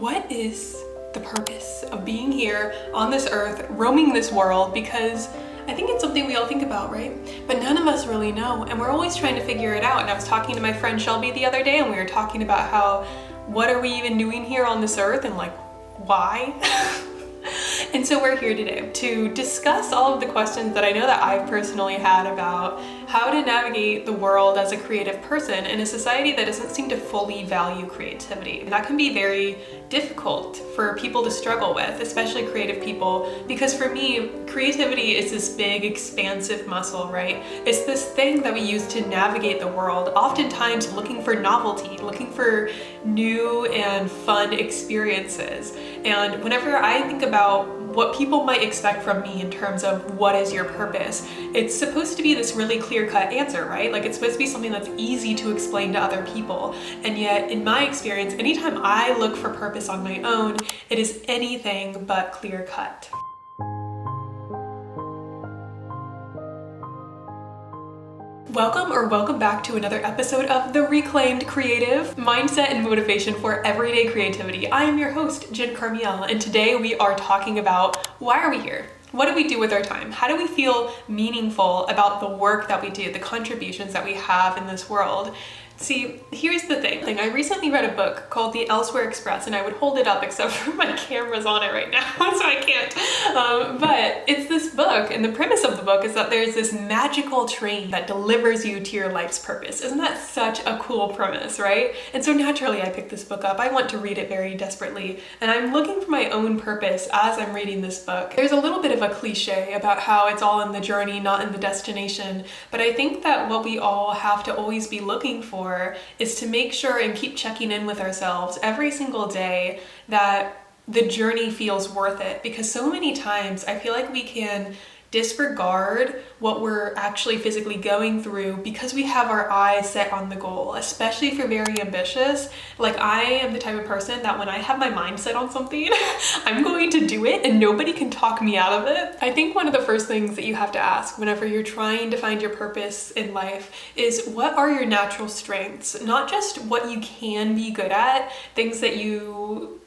what is the purpose of being here on this earth, roaming this world? Because I think it's something we all think about, right? But none of us really know, and we're always trying to figure it out. And I was talking to my friend Shelby the other day, and we were talking about how, what are we even doing here on this earth, and like, why? And so we're here today to discuss all of the questions that I know that I've personally had about how to navigate the world as a creative person in a society that doesn't seem to fully value creativity. And that can be very difficult for people to struggle with, especially creative people, because for me, creativity is this big, expansive muscle, right? It's this thing that we use to navigate the world, oftentimes looking for novelty, looking for new and fun experiences. And whenever I think about what people might expect from me in terms of what is your purpose, it's supposed to be this really clear-cut answer, right? Like, it's supposed to be something that's easy to explain to other people. And yet, in my experience, anytime I look for purpose on my own, it is anything but clear-cut. Welcome back to another episode of The Reclaimed Creative, Mindset and Motivation for Everyday Creativity. I am your host, Jen Carmiel, and today we are talking about why are we here? What do we do with our time? How do we feel meaningful about the work that we do, the contributions that we have in this world? See, here's the thing. I recently read a book called The Elsewhere Express, and I would hold it up except for my camera's on it right now, so I can't. But it's this book, and the premise of the book is that there's this magical train that delivers you to your life's purpose. Isn't that such a cool premise, right? And so naturally I picked this book up. I want to read it very desperately, and I'm looking for my own purpose as I'm reading this book. There's a little bit of a cliche about how it's all in the journey, not in the destination, but I think that what we all have to always be looking for is to make sure and keep checking in with ourselves every single day that the journey feels worth it, because so many times I feel like we can disregard what we're actually physically going through because we have our eyes set on the goal, especially if you're very ambitious. Like, I am the type of person that when I have my mind set on something, I'm going to do it and nobody can talk me out of it. I think one of the first things that you have to ask whenever you're trying to find your purpose in life is, what are your natural strengths? Not just what you can be good at, things that you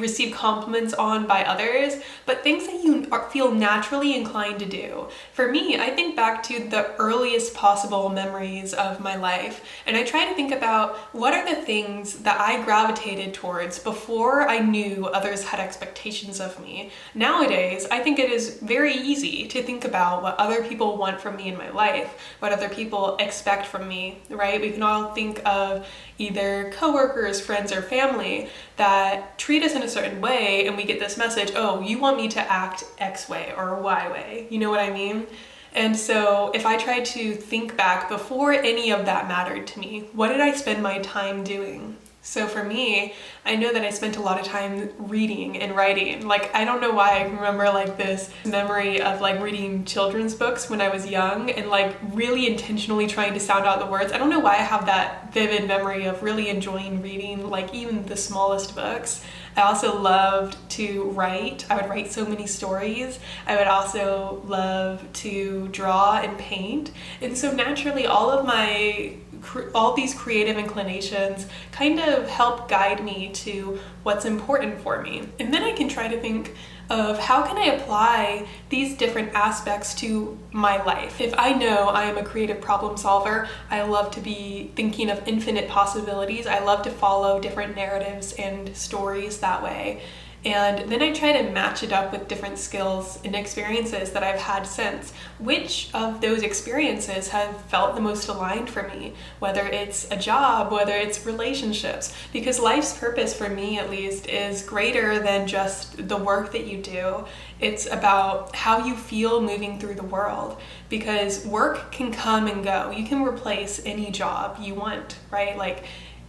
receive compliments on by others, but things that you feel naturally inclined to do. For me, I think back to the earliest possible memories of my life, and I try to think about what are the things that I gravitated towards before I knew others had expectations of me. Nowadays, I think it is very easy to think about what other people want from me in my life, what other people expect from me, right? We can all think of either coworkers, friends, or family that treat us in a certain way, and we get this message, oh, you want me to act X way or Y way. You know what I mean? And so if I tried to think back before any of that mattered to me, what did I spend my time doing? So for me, I know that I spent a lot of time reading and writing. Like, I don't know why I remember like this memory of like reading children's books when I was young and like really intentionally trying to sound out the words. I don't know why I have that vivid memory of really enjoying reading like even the smallest books. I also loved to write. I would write so many stories. I would also love to draw and paint. And so naturally all these creative inclinations kind of help guide me to what's important for me. And then I can try to think of how can I apply these different aspects to my life. If I know I am a creative problem solver, I love to be thinking of infinite possibilities. I love to follow different narratives and stories that way. And then I try to match it up with different skills and experiences that I've had since. Which of those experiences have felt the most aligned for me? Whether it's a job, whether it's relationships. Because life's purpose, for me at least, is greater than just the work that you do. It's about how you feel moving through the world. Because work can come and go. You can replace any job you want, right? Like,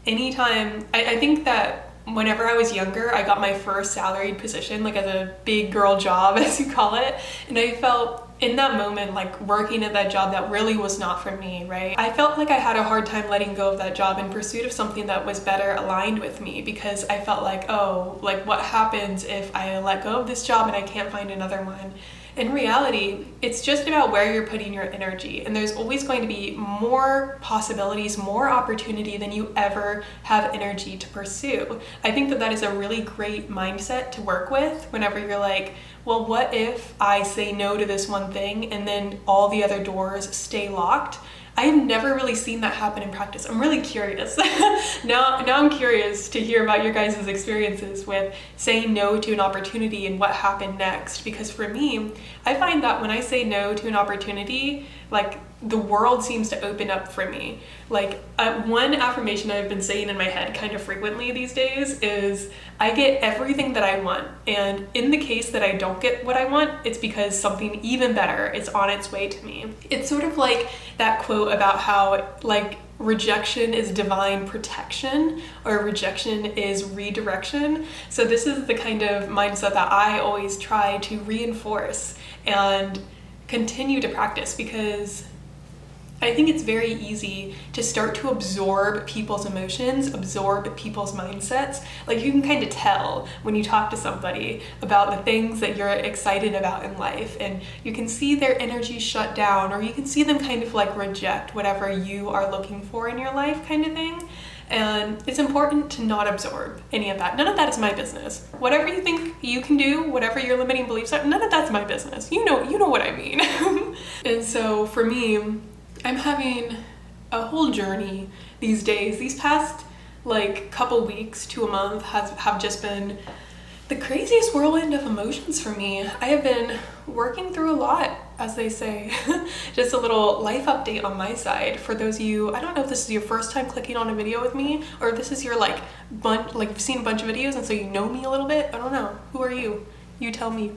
anytime, I think that whenever I was younger, I got my first salaried position, like as a big girl job, as you call it. And I felt in that moment, like working at that job that really was not for me, right? I felt like I had a hard time letting go of that job in pursuit of something that was better aligned with me, because I felt like, oh, like what happens if I let go of this job and I can't find another one? in reality, it's just about where you're putting your energy, and there's always going to be more possibilities, more opportunity than you ever have energy to pursue. I think that that is a really great mindset to work with whenever you're like, well, what if I say no to this one thing and then all the other doors stay locked? I have never really seen that happen in practice. I'm really curious. Now I'm curious to hear about your guys' experiences with saying no to an opportunity and what happened next. Because for me, I find that when I say no to an opportunity, like the world seems to open up for me. Like one affirmation I've been saying in my head kind of frequently these days is, I get everything that I want. And in the case that I don't get what I want, it's because something even better is on its way to me. It's sort of like that quote about how like rejection is divine protection, or rejection is redirection. So this is the kind of mindset that I always try to reinforce and continue to practice, because I think it's very easy to start to absorb people's emotions, absorb people's mindsets. Like you can kind of tell when you talk to somebody about the things that you're excited about in life, and you can see their energy shut down, or you can see them kind of like reject whatever you are looking for in your life, kind of thing. And it's important to not absorb any of that. None of that is my business. Whatever you think you can do, whatever your limiting beliefs are, none of that's my business. You know what I mean. And so for me, I'm having a whole journey these days. These past like couple weeks to a month have just been the craziest whirlwind of emotions for me. I have been working through a lot, as they say. Just a little life update on my side. For those of you, I don't know if this is your first time clicking on a video with me, or if this is your like you've seen a bunch of videos and so you know me a little bit. I don't know. Who are you? You tell me.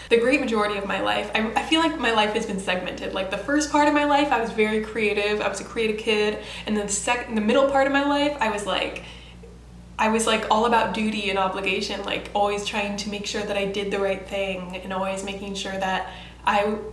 The great majority of my life, I feel like my life has been segmented. Like the first part of my life, I was very creative. I was a creative kid. And then the middle part of my life, I was like all about duty and obligation, like always trying to make sure that I did the right thing, and always making sure that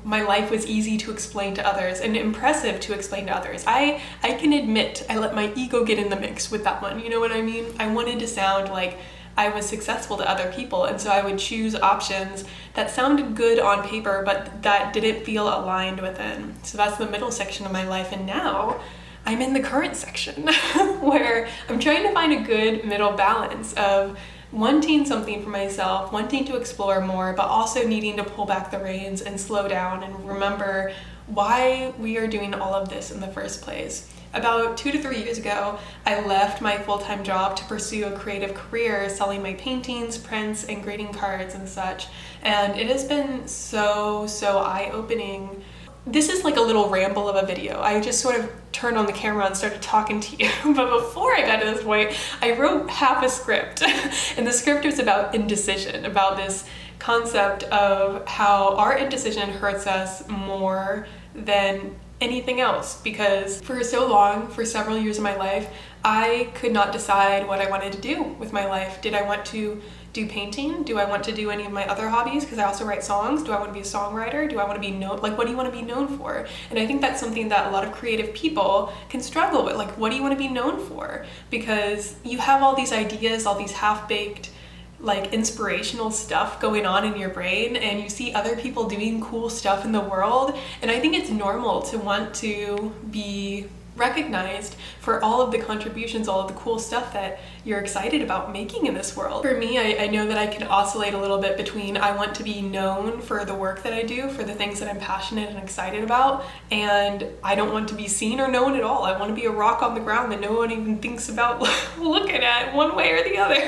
my life was easy to explain to others and impressive to explain to others. I can admit I let my ego get in the mix with that one. You know what I mean? I wanted to sound like I was successful to other people, and so I would choose options that sounded good on paper but that didn't feel aligned within. So that's the middle section of my life, and now I'm in the current section where I'm trying to find a good middle balance of wanting something for myself, wanting to explore more, but also needing to pull back the reins and slow down and remember why we are doing all of this in the first place. About 2 to 3 years ago, I left my full-time job to pursue a creative career selling my paintings, prints, and greeting cards and such. And it has been so eye-opening. This is like a little ramble of a video. I just sort of turned on the camera and started talking to you. But before I got to this point, I wrote half a script. And the script was about indecision, about this concept of how our indecision hurts us more than anything else, because for so long, for several years of my life, I could not decide what I wanted to do with my life. Did I want to do painting? Do I want to do any of my other hobbies? Because I also write songs. Do I want to be a songwriter? Do I want to be known? Like, what do you want to be known for? And I think that's something that a lot of creative people can struggle with. Like, what do you want to be known for? Because you have all these ideas, all these half-baked like inspirational stuff going on in your brain, and you see other people doing cool stuff in the world, and I think it's normal to want to be recognized for all of the contributions, all of the cool stuff that you're excited about making in this world. For me, I know that I can oscillate a little bit between I want to be known for the work that I do, for the things that I'm passionate and excited about, and I don't want to be seen or known at all. I want to be a rock on the ground that no one even thinks about looking at one way or the other.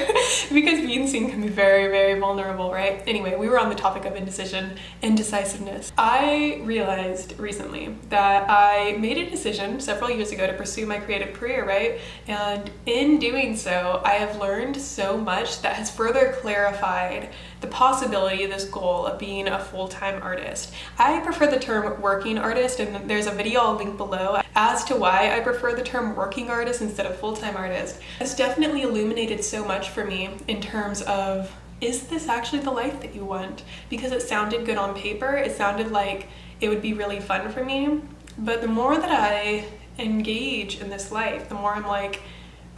Because being seen can be very vulnerable, right? Anyway, we were on the topic of indecisiveness. I realized recently that I made a decision several years ago to pursue my creative career, right? And in doing so, I have learned so much that has further clarified the possibility of this goal of being a full-time artist. I prefer the term working artist, and there's a video I'll link below as to why I prefer the term working artist instead of full-time artist. It's definitely illuminated so much for me in terms of, is this actually the life that you want? Because it sounded good on paper, it sounded like it would be really fun for me, but the more that I engage in this life, the more I'm like,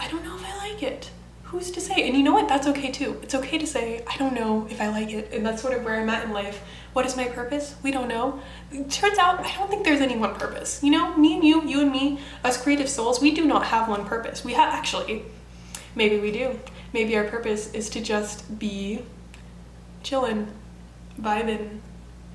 I don't know if I like it. who's to say? And you know what? That's okay too. It's okay to say, I don't know if I like it. And that's sort of where I'm at in life. What is my purpose? We don't know. It turns out, I don't think there's any one purpose. You know, me and you and me, us creative souls, we do not have one purpose. We have, actually, maybe we do. Maybe our purpose is to just be chilling, vibing,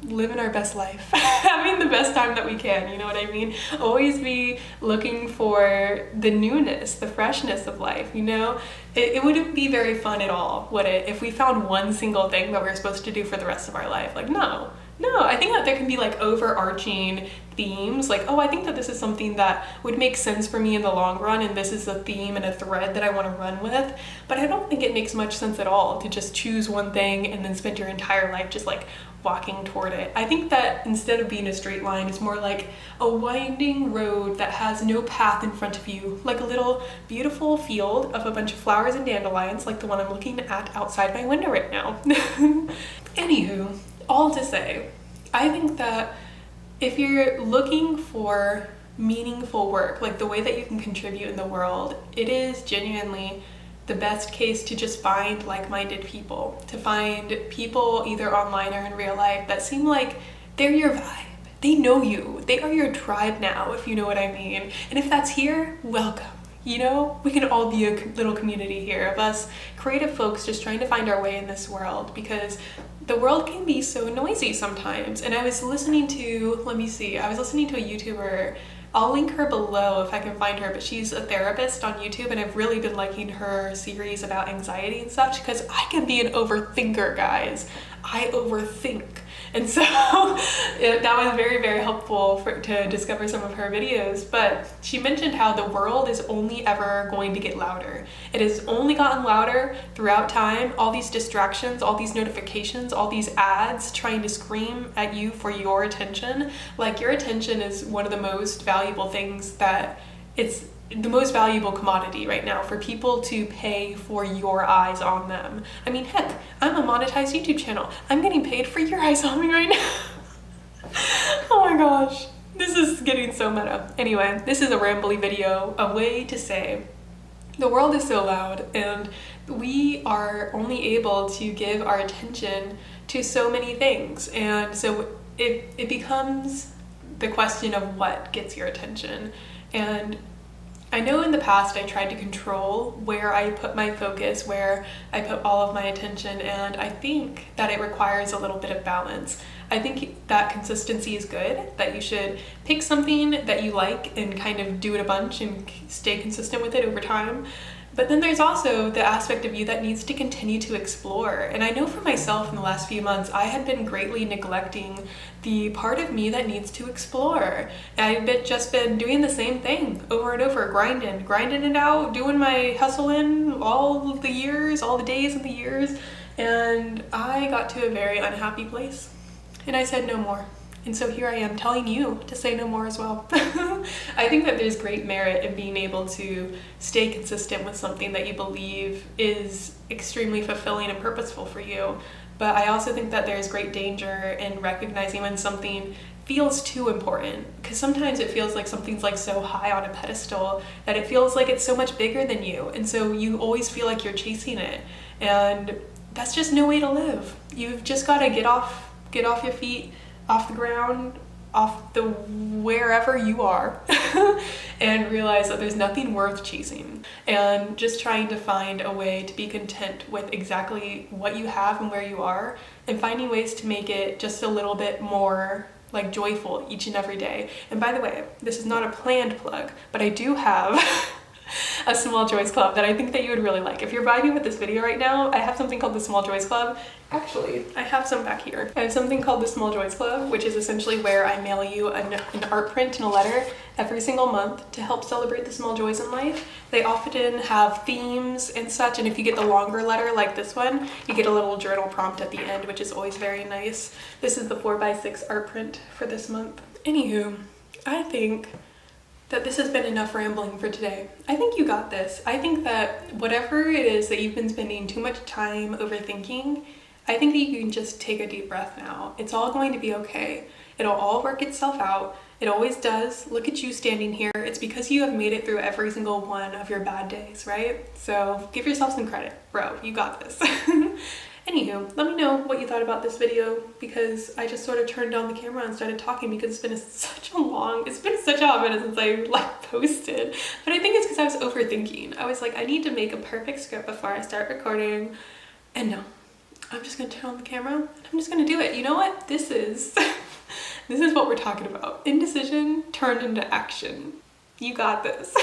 living our best life, having the best time that we can, you know what I mean? Always be looking for the newness, the freshness of life, you know? It wouldn't be very fun at all, would it, if we found one single thing that we're supposed to do for the rest of our life? Like, no, I think that there can be like overarching themes, like, oh, I think that this is something that would make sense for me in the long run, and this is a theme and a thread that I want to run with, but I don't think it makes much sense at all to just choose one thing and then spend your entire life just like walking toward it. I think that instead of being a straight line, it's more like a winding road that has no path in front of you, like a little beautiful field of a bunch of flowers and dandelions, like the one I'm looking at outside my window right now. Anywho, all to say, I think that if you're looking for meaningful work, like the way that you can contribute in the world, it is genuinely the best case to just find like-minded people, to find people either online or in real life that seem like they're your vibe. They know you. They are your tribe now, if you know what I mean. And if that's here, welcome. You know, we can all be a little community here of us creative folks just trying to find our way in this world, because the world can be so noisy sometimes. And I was listening to, I was listening to a YouTuber. I'll link her below if I can find her, but she's a therapist on YouTube, and I've really been liking her series about anxiety and such, because I can be an overthinker, guys. I overthink. And so that was very, very helpful to discover some of her videos. But she mentioned how the world is only ever going to get louder. It has only gotten louder throughout time. All these distractions, all these notifications, all these ads trying to scream at you for your attention. Like, your attention is one of the most valuable things it's the most valuable commodity right now for people to pay for your eyes on them. I mean, heck, I'm a monetized YouTube channel. I'm getting paid for your eyes on me right now. Oh my gosh, this is getting so meta. Anyway, this is a rambly video, a way to say the world is so loud and we are only able to give our attention to so many things. And so it becomes the question of what gets your attention. And I know in the past I tried to control where I put my focus, where I put all of my attention, and I think that it requires a little bit of balance. I think that consistency is good, that you should pick something that you like and kind of do it a bunch and stay consistent with it over time. But then there's also the aspect of you that needs to continue to explore. And I know for myself in the last few months, I had been greatly neglecting the part of me that needs to explore. I've just been doing the same thing over and over, grinding it out, doing my hustling all the days of the years. And I got to a very unhappy place. And I said no more. And so here I am telling you to say no more as well. I think that there's great merit in being able to stay consistent with something that you believe is extremely fulfilling and purposeful for you. But I also think that there's great danger in recognizing when something feels too important, because sometimes it feels like something's like so high on a pedestal that it feels like it's so much bigger than you. And so you always feel like you're chasing it. And that's just no way to live. You've just got to get off your feet, off the ground, off the wherever you are, and realize that there's nothing worth chasing, and just trying to find a way to be content with exactly what you have and where you are, and finding ways to make it just a little bit more like joyful each and every day. And by the way, this is not a planned plug, but I do have a Small Joys Club that I think that you would really like. If you're vibing with this video right now, I have something called the Small Joys Club. Actually, I have some back here. I have something called the Small Joys Club, which is essentially where I mail you an art print and a letter every single month to help celebrate the small joys in life. They often have themes and such, and if you get the longer letter like this one, you get a little journal prompt at the end, which is always very nice. This is the 4x6 art print for this month. Anywho, I think that this has been enough rambling for today. I think you got this. I think that whatever it is that you've been spending too much time overthinking, I think that you can just take a deep breath now. It's all going to be okay. It'll all work itself out. It always does. Look at you standing here. It's because you have made it through every single one of your bad days, right? So give yourself some credit, bro. You got this. Anywho, let me know what you thought about this video, because I just sort of turned on the camera and started talking because it's been such a hot minute since I like posted. But I think it's because I was overthinking. I was like, I need to make a perfect script before I start recording. And no, I'm just gonna turn on the camera and I'm just gonna do it. You know what? This is what we're talking about. Indecision turned into action. You got this.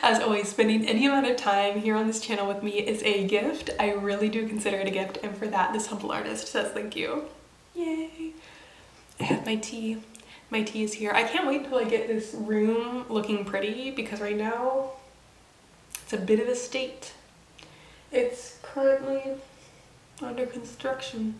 As always, spending any amount of time here on this channel with me is a gift. I really do consider it a gift, and for that, this humble artist says thank you. Yay. I have my tea. My tea is here. I can't wait until I get this room looking pretty, because right now it's a bit of a state. It's currently under construction.